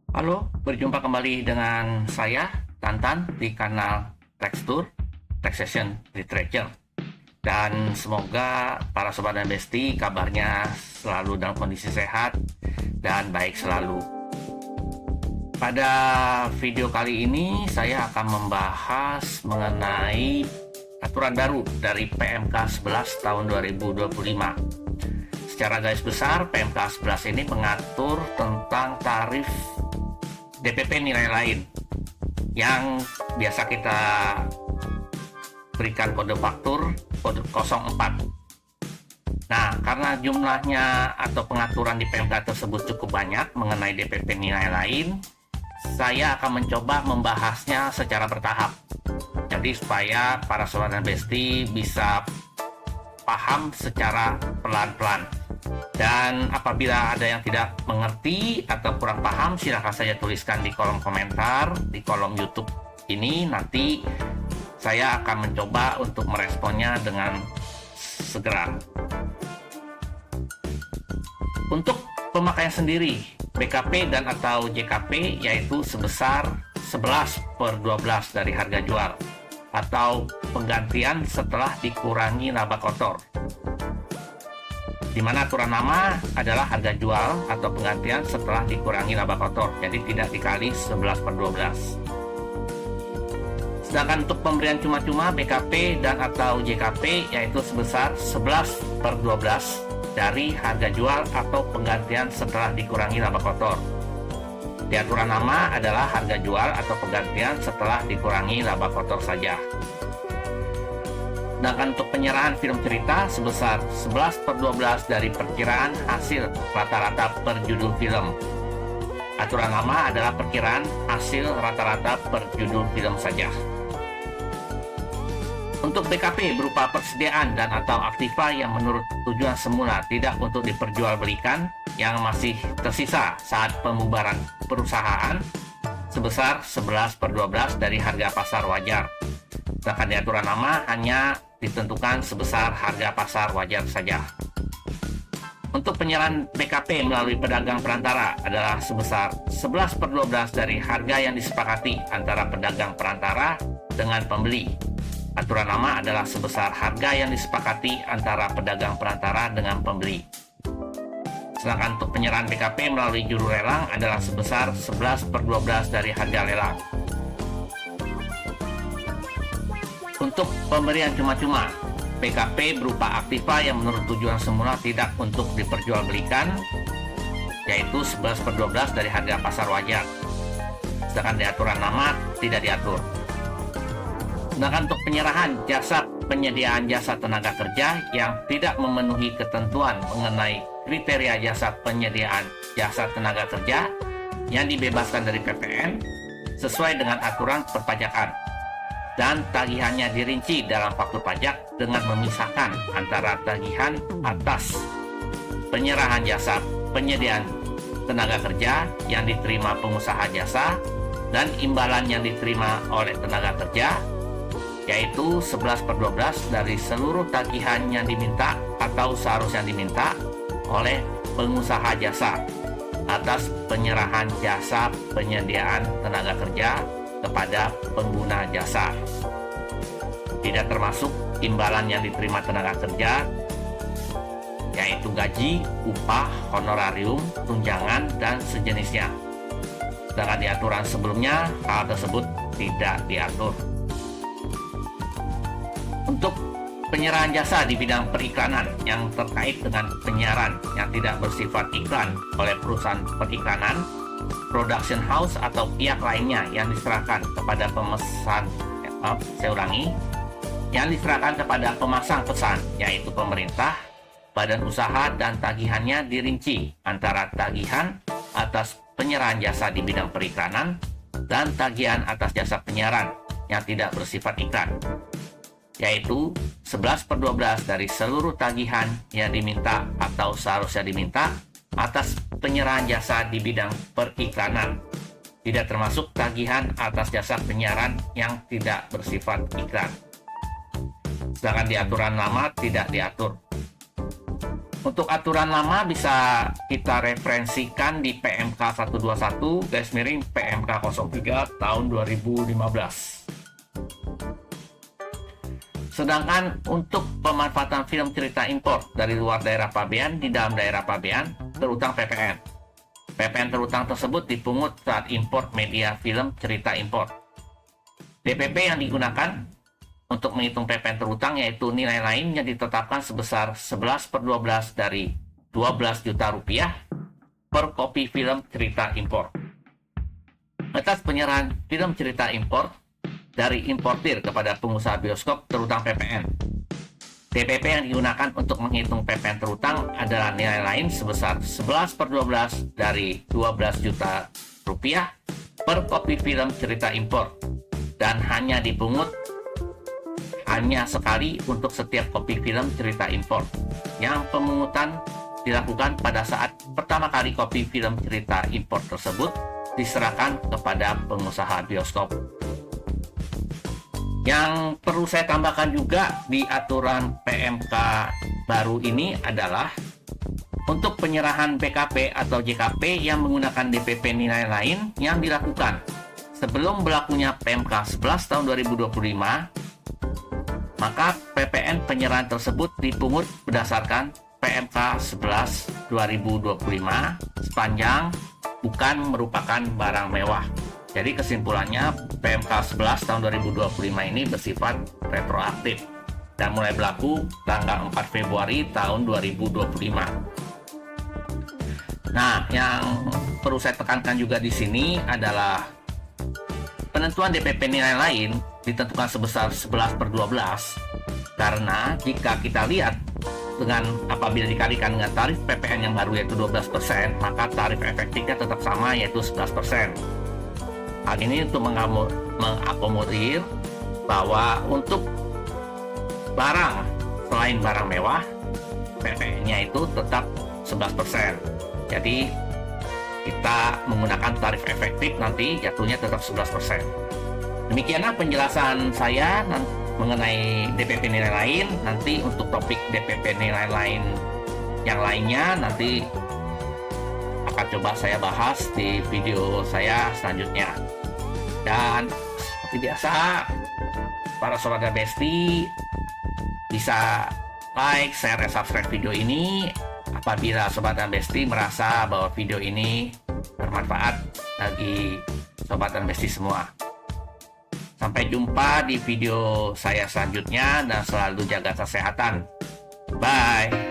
Halo, berjumpa kembali dengan saya, Tantan, di kanal Tekstur, Taxation Literature. Dan semoga para sobat dan besti kabarnya selalu dalam kondisi sehat dan baik selalu. Pada video kali ini saya akan membahas mengenai aturan baru dari PMK 11 tahun 2025. Secara garis besar, PMK 11 ini mengatur tentang tarif DPP nilai lain yang biasa kita berikan kode faktur kode 04. Nah, karena jumlahnya atau pengaturan di PMK tersebut cukup banyak mengenai DPP nilai lain, saya akan mencoba membahasnya secara bertahap. Jadi supaya para sobat dan besti bisa paham secara pelan-pelan. Dan apabila ada yang tidak mengerti atau kurang paham, silahkan saja tuliskan di kolom komentar, di kolom YouTube ini. Nanti saya akan mencoba untuk meresponnya dengan segera. Untuk pemakaian sendiri, BKP dan atau JKP yaitu sebesar 11/12 dari harga jual atau penggantian setelah dikurangi laba kotor, di mana aturan nama adalah harga jual atau penggantian setelah dikurangi laba kotor, jadi tidak dikali 11/12. Sedangkan untuk pemberian cuma-cuma BKP dan atau JKP yaitu sebesar 11/12 dari harga jual atau penggantian setelah dikurangi laba kotor. Di aturan nama adalah harga jual atau penggantian setelah dikurangi laba kotor saja. Sedangkan untuk penyerahan film cerita sebesar 11/12 dari perkiraan hasil rata-rata per judul film. Aturan nama adalah perkiraan hasil rata-rata per judul film saja. Untuk BKP berupa persediaan dan atau aktiva yang menurut tujuan semula tidak untuk diperjualbelikan yang masih tersisa saat pembubaran perusahaan sebesar 11/12 dari harga pasar wajar. Sedangkan di aturan nama hanya ditentukan sebesar harga pasar wajar saja. Untuk penyerahan BKP melalui pedagang perantara adalah sebesar 11/12 dari harga yang disepakati antara pedagang perantara dengan pembeli. Aturan nama adalah sebesar harga yang disepakati antara pedagang perantara dengan pembeli. Sedangkan untuk penyerahan BKP melalui juru lelang adalah sebesar 11/12 dari harga lelang. Untuk pemberian cuma-cuma, BKP berupa aktiva yang menurut tujuan semula tidak untuk diperjualbelikan, yaitu 11/12 dari harga pasar wajar. Sedangkan di aturan nama tidak diatur. Sedangkan untuk penyerahan jasa penyediaan jasa tenaga kerja yang tidak memenuhi ketentuan mengenai kriteria jasa penyediaan jasa tenaga kerja yang dibebaskan dari PPN sesuai dengan aturan perpajakan, dan tagihannya dirinci dalam faktur pajak dengan memisahkan antara tagihan atas penyerahan jasa penyediaan tenaga kerja yang diterima pengusaha jasa dan imbalan yang diterima oleh tenaga kerja, yaitu 11/12 dari seluruh tagihan yang diminta atau seharusnya diminta oleh pengusaha jasa atas penyerahan jasa penyediaan tenaga kerja kepada pengguna jasa. Tidak termasuk imbalan yang diterima tenaga kerja, yaitu gaji, upah, honorarium, tunjangan, dan sejenisnya. Sedangkan di aturan sebelumnya, hal tersebut tidak diatur. Untuk penyerahan jasa di bidang periklanan yang terkait dengan penyiaran yang tidak bersifat iklan oleh perusahaan periklanan, production house atau pihak lainnya yang diserahkan kepada yang diserahkan kepada pemasang pesan, yaitu pemerintah, badan usaha, dan tagihannya dirinci antara tagihan atas penyerahan jasa di bidang periklanan dan tagihan atas jasa penyiaran yang tidak bersifat iklan, yaitu 11/12 dari seluruh tagihan yang diminta atau seharusnya diminta atas penyerahan jasa di bidang periklanan, tidak termasuk tagihan atas jasa penyiaran yang tidak bersifat iklan. Sedangkan di aturan lama tidak diatur. Untuk aturan lama bisa kita referensikan di PMK 121/PMK 03 tahun 2015. Sedangkan untuk pemanfaatan film cerita impor dari luar daerah pabean di dalam daerah pabean terutang PPN. PPN terutang tersebut dipungut saat impor media film cerita impor. DPP yang digunakan untuk menghitung PPN terutang yaitu nilai lain yang ditetapkan sebesar 11/12 dari 12 juta rupiah per kopi film cerita impor. Atas penyerahan film cerita impor dari importir kepada pengusaha bioskop terutang PPN. DPP yang digunakan untuk menghitung PPN terutang adalah nilai lain sebesar 11/12 dari 12 juta rupiah per kopi film cerita impor dan hanya dipungut hanya sekali untuk setiap kopi film cerita impor. Yang pemungutan dilakukan pada saat pertama kali kopi film cerita impor tersebut diserahkan kepada pengusaha bioskop. Yang perlu saya tambahkan juga di aturan PMK baru ini adalah untuk penyerahan BKP atau JKP yang menggunakan DPP nilai lain yang dilakukan sebelum berlakunya PMK 11 tahun 2025, maka PPN penyerahan tersebut dipungut berdasarkan PMK 11 2025 sepanjang bukan merupakan barang mewah. Jadi kesimpulannya PMK 11 tahun 2025 ini bersifat retroaktif dan mulai berlaku tanggal 4 Februari tahun 2025. Nah, yang perlu saya tekankan juga di sini adalah penentuan DPP nilai lain ditentukan sebesar 11/12 karena jika kita lihat dengan apabila dikalikan dengan tarif PPN yang baru yaitu 12%, maka tarif efektifnya tetap sama yaitu 11%. Hal ini untuk mengakomodir bahwa untuk barang selain barang mewah, PPN-nya itu tetap 11%. Jadi kita menggunakan tarif efektif nanti jatuhnya tetap 11%. Demikianlah penjelasan saya mengenai DPP nilai lain. Nanti untuk topik DPP nilai lain yang lainnya nanti akan coba saya bahas di video saya selanjutnya. Dan seperti biasa, para sobat dan besti bisa like, share, dan subscribe video ini apabila sobat dan besti merasa bahwa video ini bermanfaat bagi sobat dan besti semua. Sampai jumpa di video saya selanjutnya dan selalu jaga kesehatan. Bye.